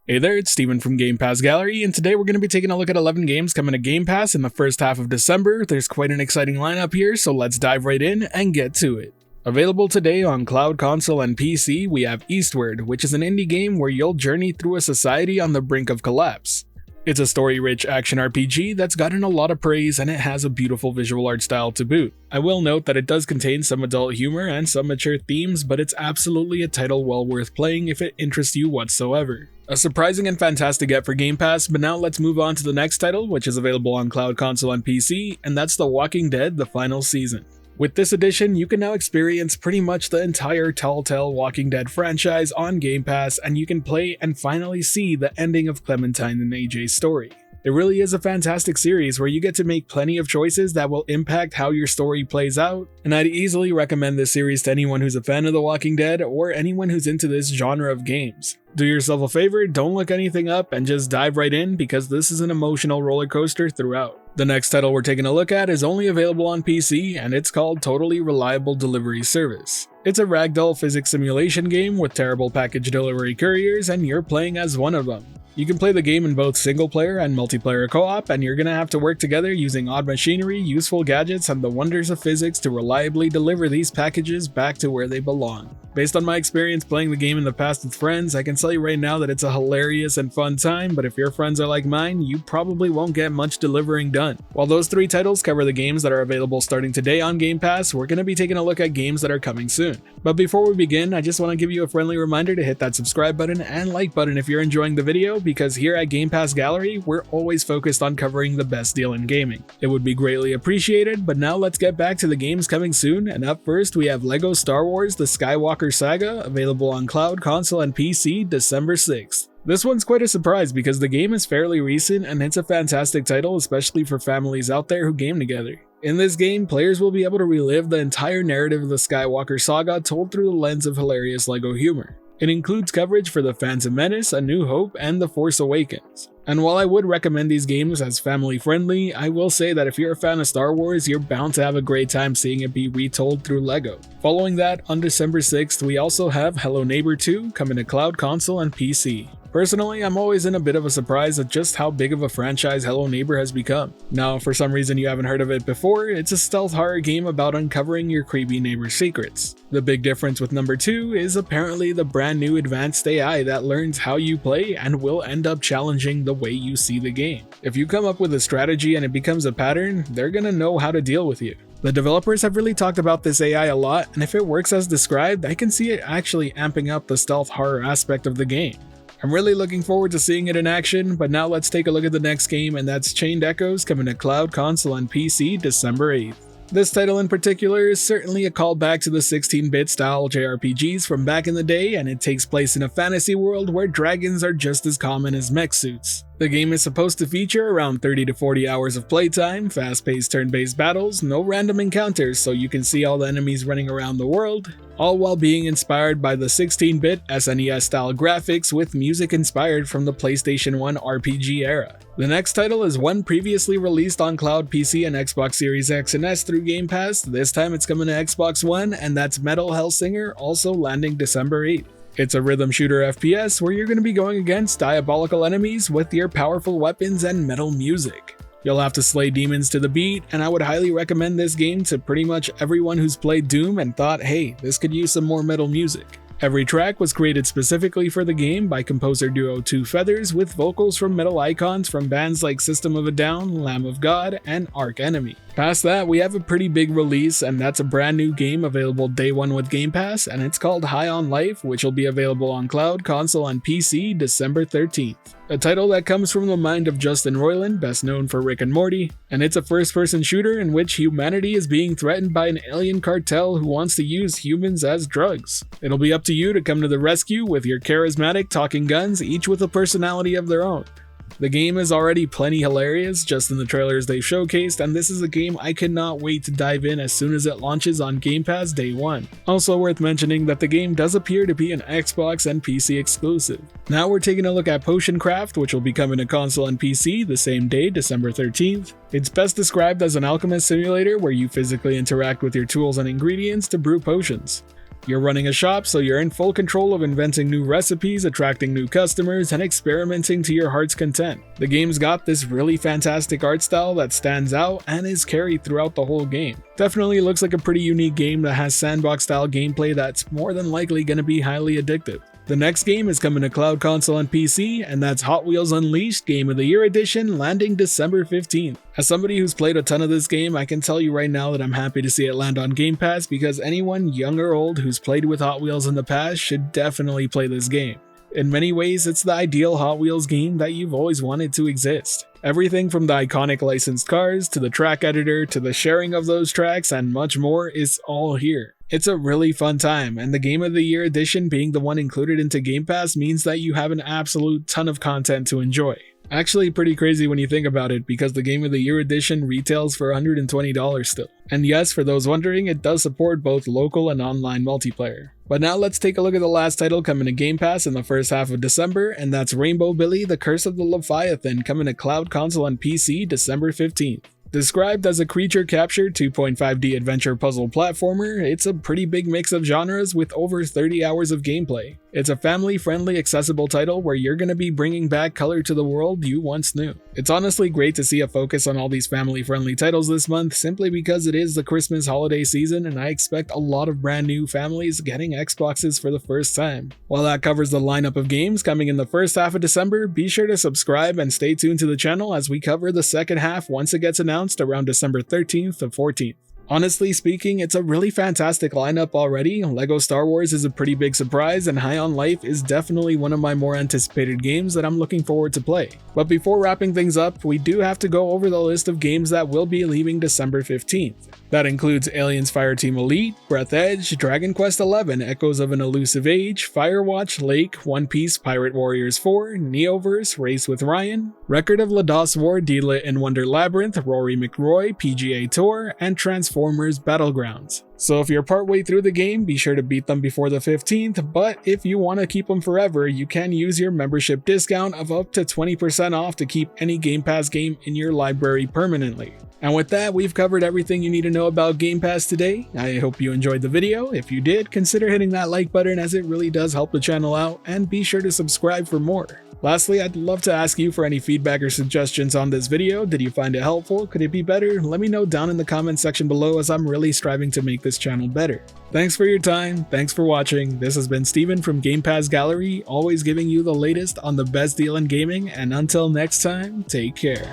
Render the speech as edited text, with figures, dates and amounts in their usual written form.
Hey there, it's Steven from Game Pass Gallery, and today we're going to be taking a look at 11 games coming to Game Pass in the first half of December. There's quite an exciting lineup here, so let's dive right in and get to it. Available today on cloud, console, and PC, we have Eastward, which is an indie game where you'll journey through a society on the brink of collapse. It's a story-rich action RPG that's gotten a lot of praise, and it has a beautiful visual art style to boot. I will note that it does contain some adult humor and some mature themes, but it's absolutely a title well worth playing if it interests you whatsoever. A surprising and fantastic get for Game Pass, but now let's move on to the next title, which is available on cloud, console, and PC, and that's The Walking Dead: The Final Season. With this edition, you can now experience pretty much the entire Telltale Walking Dead franchise on Game Pass, and you can play and finally see the ending of Clementine and AJ's story. It really is a fantastic series where you get to make plenty of choices that will impact how your story plays out, and I'd easily recommend this series to anyone who's a fan of The Walking Dead or anyone who's into this genre of games. Do yourself a favor, don't look anything up, and just dive right in because this is an emotional roller coaster throughout. The next title we're taking a look at is only available on PC, and it's called Totally Reliable Delivery Service. It's a ragdoll physics simulation game with terrible package delivery couriers, and you're playing as one of them. You can play the game in both single player and multiplayer co-op, and you're gonna have to work together using odd machinery, useful gadgets, and the wonders of physics to reliably deliver these packages back to where they belong. Based on my experience playing the game in the past with friends, I can tell you right now that it's a hilarious and fun time, but if your friends are like mine, you probably won't get much delivering done. While those three titles cover the games that are available starting today on Game Pass, we're gonna be taking a look at games that are coming soon. But before we begin, I just want to give you a friendly reminder to hit that subscribe button and like button if you're enjoying the video, because here at Game Pass Gallery, we're always focused on covering the best deal in gaming. It would be greatly appreciated, but now let's get back to the games coming soon, and up first we have LEGO Star Wars: The Skywalker Saga, available on cloud, console, and PC December 6th. This one's quite a surprise because the game is fairly recent and it's a fantastic title, especially for families out there who game together. In this game, players will be able to relive the entire narrative of the Skywalker saga told through the lens of hilarious LEGO humor. It includes coverage for The Phantom Menace, A New Hope, and The Force Awakens. And while I would recommend these games as family friendly, I will say that if you're a fan of Star Wars, you're bound to have a great time seeing it be retold through LEGO. Following that, on December 6th, we also have Hello Neighbor 2 coming to cloud, console, and PC. Personally, I'm always in a bit of a surprise at just how big of a franchise Hello Neighbor has become. Now, if for some reason you haven't heard of it before, it's a stealth horror game about uncovering your creepy neighbor's secrets. The big difference with number 2 is apparently the brand new advanced AI that learns how you play and will end up challenging the way you see the game. If you come up with a strategy and it becomes a pattern, they're gonna know how to deal with you. The developers have really talked about this AI a lot, and if it works as described, I can see it actually amping up the stealth horror aspect of the game. I'm really looking forward to seeing it in action, but now let's take a look at the next game, and that's Chained Echoes coming to cloud, console, and PC December 8th. This title in particular is certainly a callback to the 16-bit style JRPGs from back in the day, and it takes place in a fantasy world where dragons are just as common as mech suits. The game is supposed to feature around 30 to 40 hours of playtime, fast-paced turn-based battles, no random encounters so you can see all the enemies running around the world, all while being inspired by the 16-bit SNES-style graphics with music inspired from the PlayStation 1 RPG era. The next title is one previously released on cloud, PC, and Xbox Series X and S through Game Pass. This time it's coming to Xbox One, and that's Metal Hellsinger, also landing December 8th. It's a rhythm shooter FPS where you're going to be going against diabolical enemies with your powerful weapons and metal music. You'll have to slay demons to the beat, and I would highly recommend this game to pretty much everyone who's played Doom and thought, hey, this could use some more metal music. Every track was created specifically for the game by composer duo Two Feathers, with vocals from metal icons from bands like System of a Down, Lamb of God, and Arch Enemy. Past that, we have a pretty big release, and that's a brand new game available day one with Game Pass, and it's called High on Life, which will be available on cloud, console, and PC December 13th. A title that comes from the mind of Justin Roiland, best known for Rick and Morty, and it's a first-person shooter in which humanity is being threatened by an alien cartel who wants to use humans as drugs. It'll be up to you to come to the rescue with your charismatic talking guns, each with a personality of their own. The game is already plenty hilarious just in the trailers they've showcased, and this is a game I cannot wait to dive in as soon as it launches on Game Pass day one. Also worth mentioning that the game does appear to be an Xbox and PC exclusive. Now we're taking a look at Potion Craft, which will be coming to console and PC the same day, December 13th. It's best described as an alchemist simulator where you physically interact with your tools and ingredients to brew potions. You're running a shop, so you're in full control of inventing new recipes, attracting new customers, and experimenting to your heart's content. The game's got this really fantastic art style that stands out and is carried throughout the whole game. Definitely looks like a pretty unique game that has sandbox style gameplay that's more than likely going to be highly addictive. The next game is coming to cloud, console, and PC, and that's Hot Wheels Unleashed Game of the Year Edition, landing December 15th. As somebody who's played a ton of this game, I can tell you right now that I'm happy to see it land on Game Pass, because anyone, young or old, who's played with Hot Wheels in the past should definitely play this game. In many ways, it's the ideal Hot Wheels game that you've always wanted to exist. Everything from the iconic licensed cars, to the track editor, to the sharing of those tracks, and much more is all here. It's a really fun time, and the Game of the Year edition being the one included into Game Pass means that you have an absolute ton of content to enjoy. Actually pretty crazy when you think about it, because the Game of the Year edition retails for $120 still. And yes, for those wondering, it does support both local and online multiplayer. But now let's take a look at the last title coming to Game Pass in the first half of December, and that's Rainbow Billy: The Curse of the Leviathan, coming to cloud, console, and PC December 15th. Described as a creature capture 2.5D adventure puzzle platformer, it's a pretty big mix of genres with over 30 hours of gameplay. It's a family-friendly, accessible title where you're gonna be bringing back color to the world you once knew. It's honestly great to see a focus on all these family-friendly titles this month, simply because it is the Christmas holiday season and I expect a lot of brand new families getting Xboxes for the first time. While that covers the lineup of games coming in the first half of December, be sure to subscribe and stay tuned to the channel as we cover the second half once it gets announced around December 13th to 14th. Honestly speaking, it's a really fantastic lineup already. LEGO Star Wars is a pretty big surprise, and High on Life is definitely one of my more anticipated games that I'm looking forward to play. But before wrapping things up, we do have to go over the list of games that will be leaving December 15th. That includes Aliens Fireteam Elite, Breath Edge, Dragon Quest XI, Echoes of an Elusive Age, Firewatch, Lake, One Piece Pirate Warriors 4, Neoverse, Race with Ryan, Record of Lados War, D-Lit and Wonder Labyrinth, Rory McRoy, PGA Tour, and Transformers Battlegrounds. So if you're partway through the game, be sure to beat them before the 15th, but if you want to keep them forever, you can use your membership discount of up to 20% off to keep any Game Pass game in your library permanently. And with that, we've covered everything you need to know about Game Pass today. I hope you enjoyed the video. If you did, consider hitting that like button, as it really does help the channel out, and be sure to subscribe for more. Lastly, I'd love to ask you for any feedback or suggestions on this video. Did you find it helpful? Could it be better? Let me know down in the comment section below, as I'm really striving to make this channel better. Thanks for your time, thanks for watching. This has been Steven from Game Pass Gallery, always giving you the latest on the best deal in gaming, and until next time, take care.